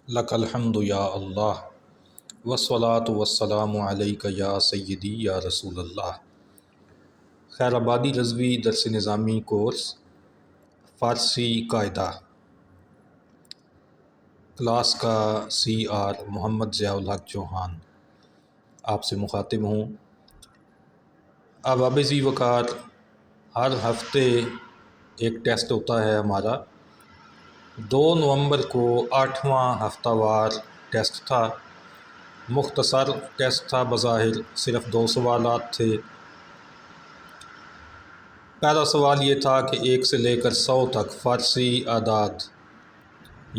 لک الحمد یا اللہ والصلاۃ والسلام علیک یا سیدی یا رسول اللہ۔ خیر آبادی رضوی درس نظامی کورس فارسی قاعدہ کلاس کا CR محمد ضیاء الحق چوہان آپ سے مخاطب ہوں۔ اب ذی وقار ہر ہفتے ایک ٹیسٹ ہوتا ہے ہمارا۔ 2 نومبر کو 8واں ہفتہ وار ٹیسٹ تھا۔ مختصر ٹیسٹ تھا، بظاہر صرف 2 سوالات تھے۔ پہلا سوال یہ تھا کہ 1 سے لے کر 100 تک فارسی اعداد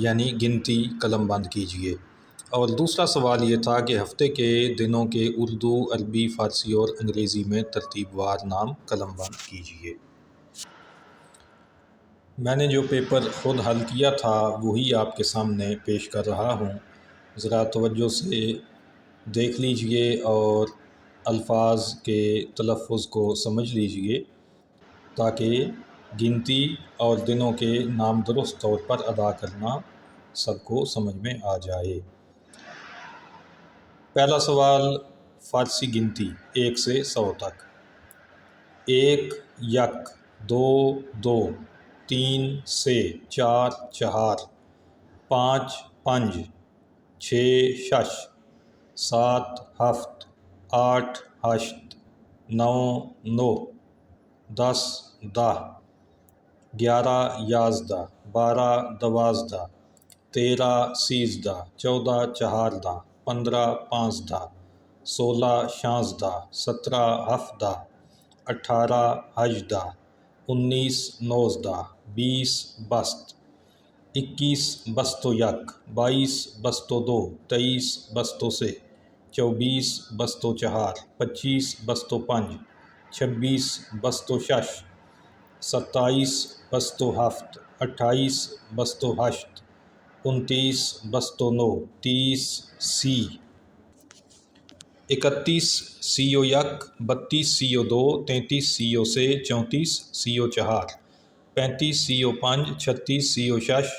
یعنی گنتی قلم بند کیجئے، اور دوسرا سوال یہ تھا کہ ہفتے کے دنوں کے اردو، عربی، فارسی اور انگریزی میں ترتیب وار نام قلم بند کیجئے۔ میں نے جو پیپر خود حل کیا تھا وہی آپ کے سامنے پیش کر رہا ہوں، ذرا توجہ سے دیکھ لیجئے اور الفاظ کے تلفظ کو سمجھ لیجئے تاکہ گنتی اور دنوں کے نام درست طور پر ادا کرنا سب کو سمجھ میں آ جائے۔ پہلا سوال فارسی گنتی 1 سے 100 تک۔ 1 یک، 2 دو، 3 سے، 4 چہار، 5 پنج، 6 شش، 7 ہفت، 8 ہشت، 9 نو، 10 دہ، 11 یازدہ، 12 دوازدہ، 13 سیزدہ، 14 چہاردہ، 15 پانزدہ، 16 شانزدہ، 17 ہفدہ، 18 ہجدہ، 19 نوزدہ، 20 بست، 21 بست و یک، 22 بست و دو، 23 بست و سے، 24 بست و چہار، 25 بست و پنج، 26 بست و شش، 27 بست و ہفت، 28 بست و ہشت، 29 بست و نو، 30 سی، 31 سی و یک، 32 سی و دو، 33 سی و سے، 34 سی و چہار، 35 سی و پنج، 36 سی و شش،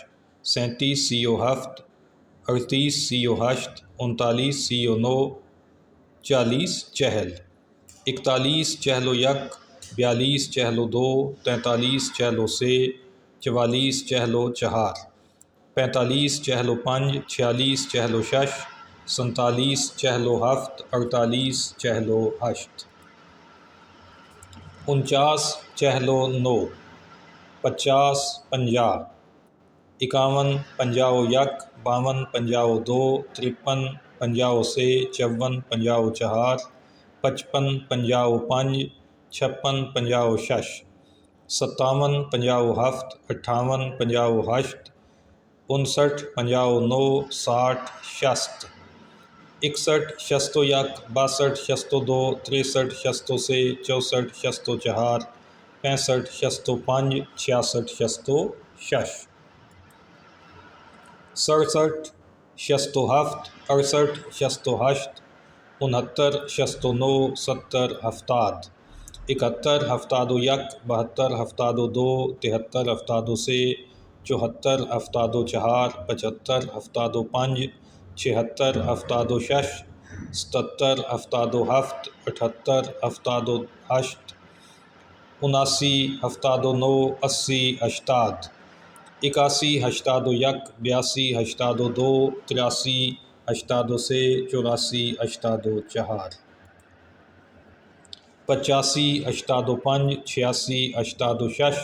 37 سی و ہفت، 38 سی و ہشت، 39 سی و نو، 40 چہل، 41 چہل و یک، 42 چہل و دو، 43 چہل و سے، 44 چہل و چہار، 45 چہل و پنج، 46 چہل و شش، 47 چہل و ہفت، 48 چہل و ہشت، 49 چہل و نو، 50 پنجاہ، 51 پنجاہ و یک، 52 پنجاہ و دو، 53 پنجاہ و سے، 54 پنجاہ و چہار، 55 پنجاہ و پنج، 56 پنجاہ و شش، 57 پنجاہ و ہفت، 58 پنجاہ و ہشت، 59 پنجاہ و نو، 60 شست، 61 شست و یک، 62 شست و دو، 63 شست و سے، 64 شست و چہار، 65 شست و پنج، 66 شست و شش، 67 شست و ہفت، 68 شست و ہشت، 69 شست و نو، 70 ہفتاد، 71 ہفتاد و یک، 72 ہفتاد و دو، 73 ہفتاد و سے، 74 ہفتاد و چہار، 75 ہفتاد و پنج، 76 ہفتاد و شش، 77 ہفتاد و ہفت، 78 ہفتاد و ہشت، 79 ہفتاد و نو، 80 ہشتاد، 81 ہشتاد و یک، 82 ہشتاد و دو، 83 ہشتاد و سے، 84 ہشتاد و چہار، 85 ہشتاد و پنج، 86 ہشتاد و شش،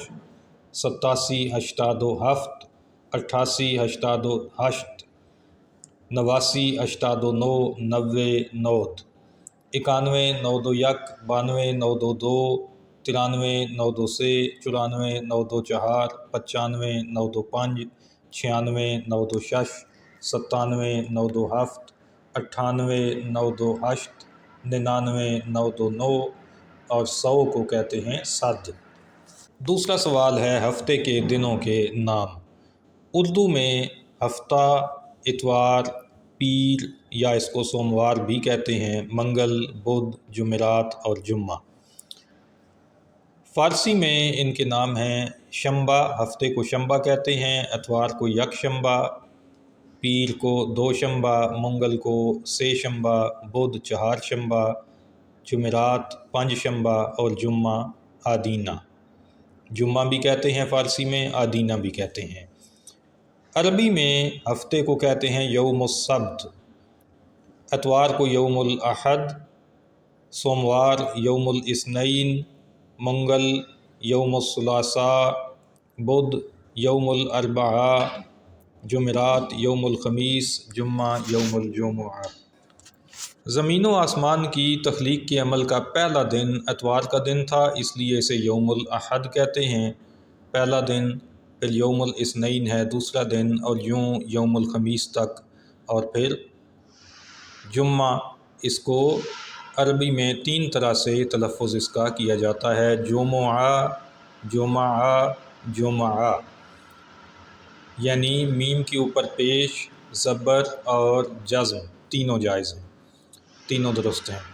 87 ہشتاد و ہفت، 88 ہشتاد و ہشت، 89 ہشتاد و نو، 90 نود، 91 نود و یک، 92 نود و دو، 93 نود و سے، 94 نود و چہار، 95 نود و پنج، 96 نود و شش، 97 نود و ہفت، 98 نود و ہشت، 99 نود و نو، اور 100 کو کہتے ہیں صد۔ دوسرا سوال ہے ہفتے کے دنوں کے نام۔ اردو میں ہفتہ اتوار، پیر یا اس کو سوموار بھی کہتے ہیں، منگل، بدھ، جمعرات اور جمعہ۔ فارسی میں ان کے نام ہیں شنبہ، ہفتے کو شنبہ کہتے ہیں، اتوار کو یک شنبہ، پیر کو دو شنبہ، منگل کو سے شنبہ، بدھ چہار شنبہ، جمعرات پنج شنبہ اور جمعہ آدینہ۔ جمعہ بھی کہتے ہیں فارسی میں، آدینہ بھی کہتے ہیں۔ عربی میں ہفتے کو کہتے ہیں یوم السبت، اتوار کو یوم الاحد، سوموار یوم الاثنین، منگل یوم الثلاثاء، بدھ یوم الاربعاء، جمعرات یوم الخمیس، جمعہ یوم الجمعہ۔ زمین و آسمان کی تخلیق کے عمل کا پہلا دن اتوار کا دن تھا، اس لیے اسے یوم الاحد کہتے ہیں، پہلا دن، پھر یوم الاثنین ہے دوسرا دن، اور یوں یوم الخمیس تک، اور پھر جمعہ۔ اس کو عربی میں تین طرح سے تلفظ اس کا کیا جاتا ہے، جمعہ، جمعہ، جمعہ، یعنی میم کے اوپر پیش، زبر اور جزم تینوں جائز ہیں، تینوں درست ہیں۔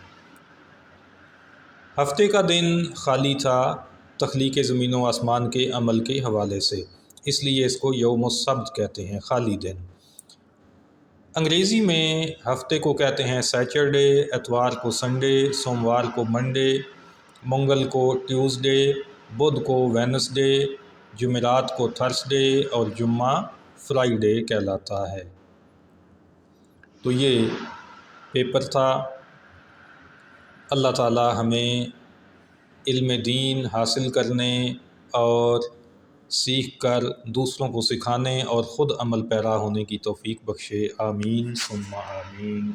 ہفتے کا دن خالی تھا تخلیق زمین و آسمان کے عمل کے حوالے سے، اس لیے اس کو یوم السبت کہتے ہیں، خالی دن۔ انگریزی میں ہفتے کو کہتے ہیں سیچرڈے، اتوار کو سنڈے، سوموار کو منڈے، منگل کو ٹیوزڈے، بدھ کو وینسڈے، جمعرات کو تھرسڈے اور جمعہ فرائیڈے کہلاتا ہے۔ تو یہ پیپر تھا۔ اللہ تعالی ہمیں علم دین حاصل کرنے اور سیکھ کر دوسروں کو سکھانے اور خود عمل پیرا ہونے کی توفیق بخشے، آمین ثم آمین۔